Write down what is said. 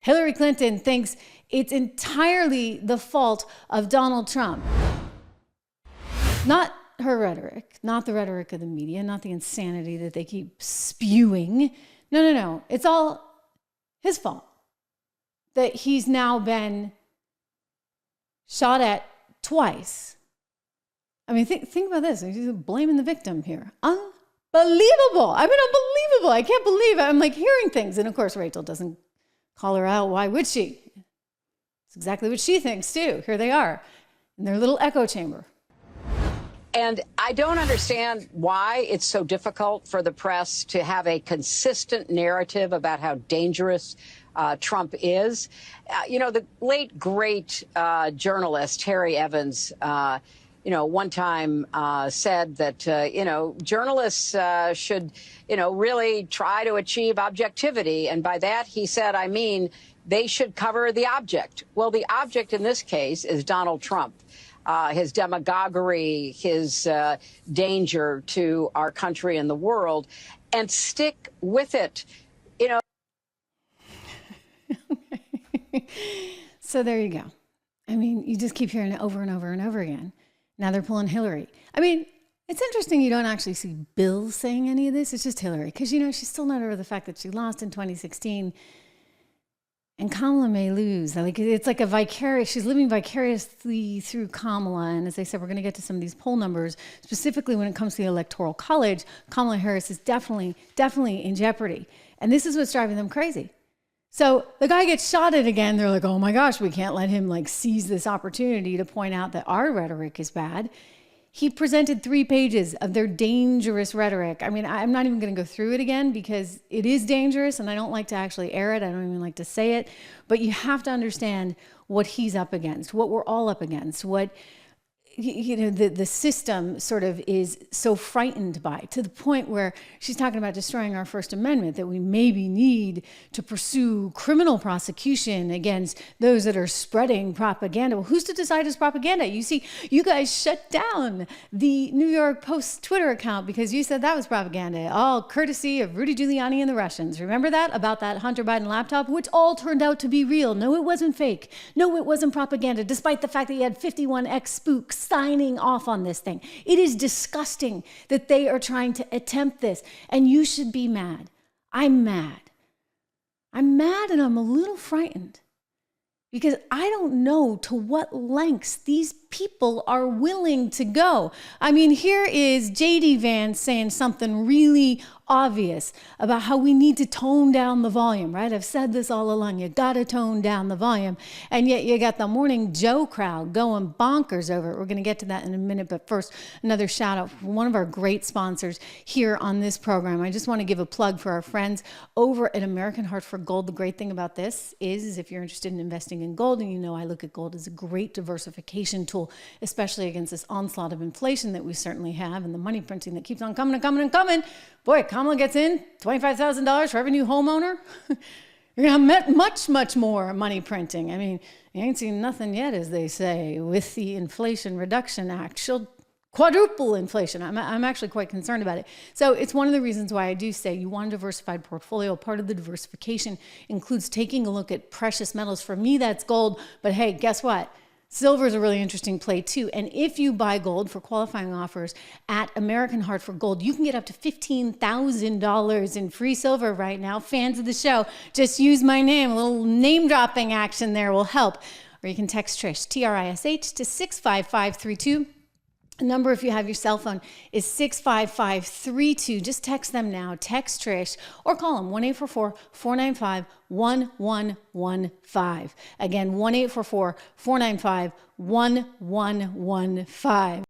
Hillary Clinton thinks it's entirely the fault of Donald Trump. Not her rhetoric, not the rhetoric of the media, not the insanity that they keep spewing. No. It's all his fault that he's now been shot at twice. I mean, think about this. He's blaming the victim here. Unbelievable. I mean, unbelievable. I can't believe it. I'm like hearing things. And of course, Rachel doesn't call her out. Why would she? It's exactly what she thinks too. Here they are in their little echo chamber. And I don't understand why it's so difficult for the press to have a consistent narrative about how dangerous Trump is. The late, great journalist Harry Evans, one time said that, journalists should, really try to achieve objectivity. And by that, he said, I mean, they should cover the object. Well, the object in this case is Donald Trump. His demagoguery, his danger to our country and the world, and stick with it. So there you go. I mean, you just keep hearing it over and over and over again. Now they're pulling Hillary. I mean, it's interesting you don't actually see Bill saying any of this. It's just Hillary. Because, she's still not over the fact that she lost in 2016. And Kamala may lose. It's like she's living vicariously through Kamala. And as I said, we're going to get to some of these poll numbers. Specifically when it comes to the Electoral College, Kamala Harris is definitely in jeopardy. And this is what's driving them crazy. So the guy gets shot at again. They're like, oh my gosh, we can't let him seize this opportunity to point out that our rhetoric is bad. He presented 3 pages of their dangerous rhetoric. I mean, I'm not even going to go through it again because it is dangerous and I don't like to actually air it. I don't even like to say it. But you have to understand what he's up against, what we're all up against, what the system sort of is so frightened by, to the point where she's talking about destroying our First Amendment, that we maybe need to pursue criminal prosecution against those that are spreading propaganda. Well, who's to decide it's propaganda? You see, you guys shut down the New York Post Twitter account because you said that was propaganda, all courtesy of Rudy Giuliani and the Russians. Remember that about that Hunter Biden laptop, which all turned out to be real. No, it wasn't fake. No, it wasn't propaganda, despite the fact that you had 51 ex-spooks signing off on this thing. It is disgusting that they are trying to attempt this, and you should be mad. I'm mad. I'm mad and I'm a little frightened because I don't know to what lengths these people are willing to go. I mean, here is J.D. Vance saying something really obvious about how we need to tone down the volume, right? I've said this all along. You got to tone down the volume. And yet you got the Morning Joe crowd going bonkers over it. We're going to get to that in a minute. But first, another shout out for one of our great sponsors here on this program. I just want to give a plug for our friends over at American Hartford Gold. The great thing about this is if you're interested in investing in gold, and I look at gold as a great diversification tool, especially against this onslaught of inflation that we certainly have and the money printing that keeps on coming and coming and coming. Boy, Kamala gets in $25,000 for every new homeowner. You're going to have much more money printing. I mean, you ain't seen nothing yet, as they say, with the Inflation Reduction Act. She'll quadruple inflation. I'm actually quite concerned about it. So it's one of the reasons why I do say you want a diversified portfolio. Part of the diversification includes taking a look at precious metals. For me, that's gold. But hey, guess what? Silver is a really interesting play too. And if you buy gold for qualifying offers at American Hartford Gold, you can get up to $15,000 in free silver right now. Fans of the show, just use my name. A little name dropping action there will help. Or you can text Trish, TRISH, to 65532. The number, if you have your cell phone, is 65532. Just text them now. Text Trish or call them 1-844-495-1115. Again, 1-844-495-1115.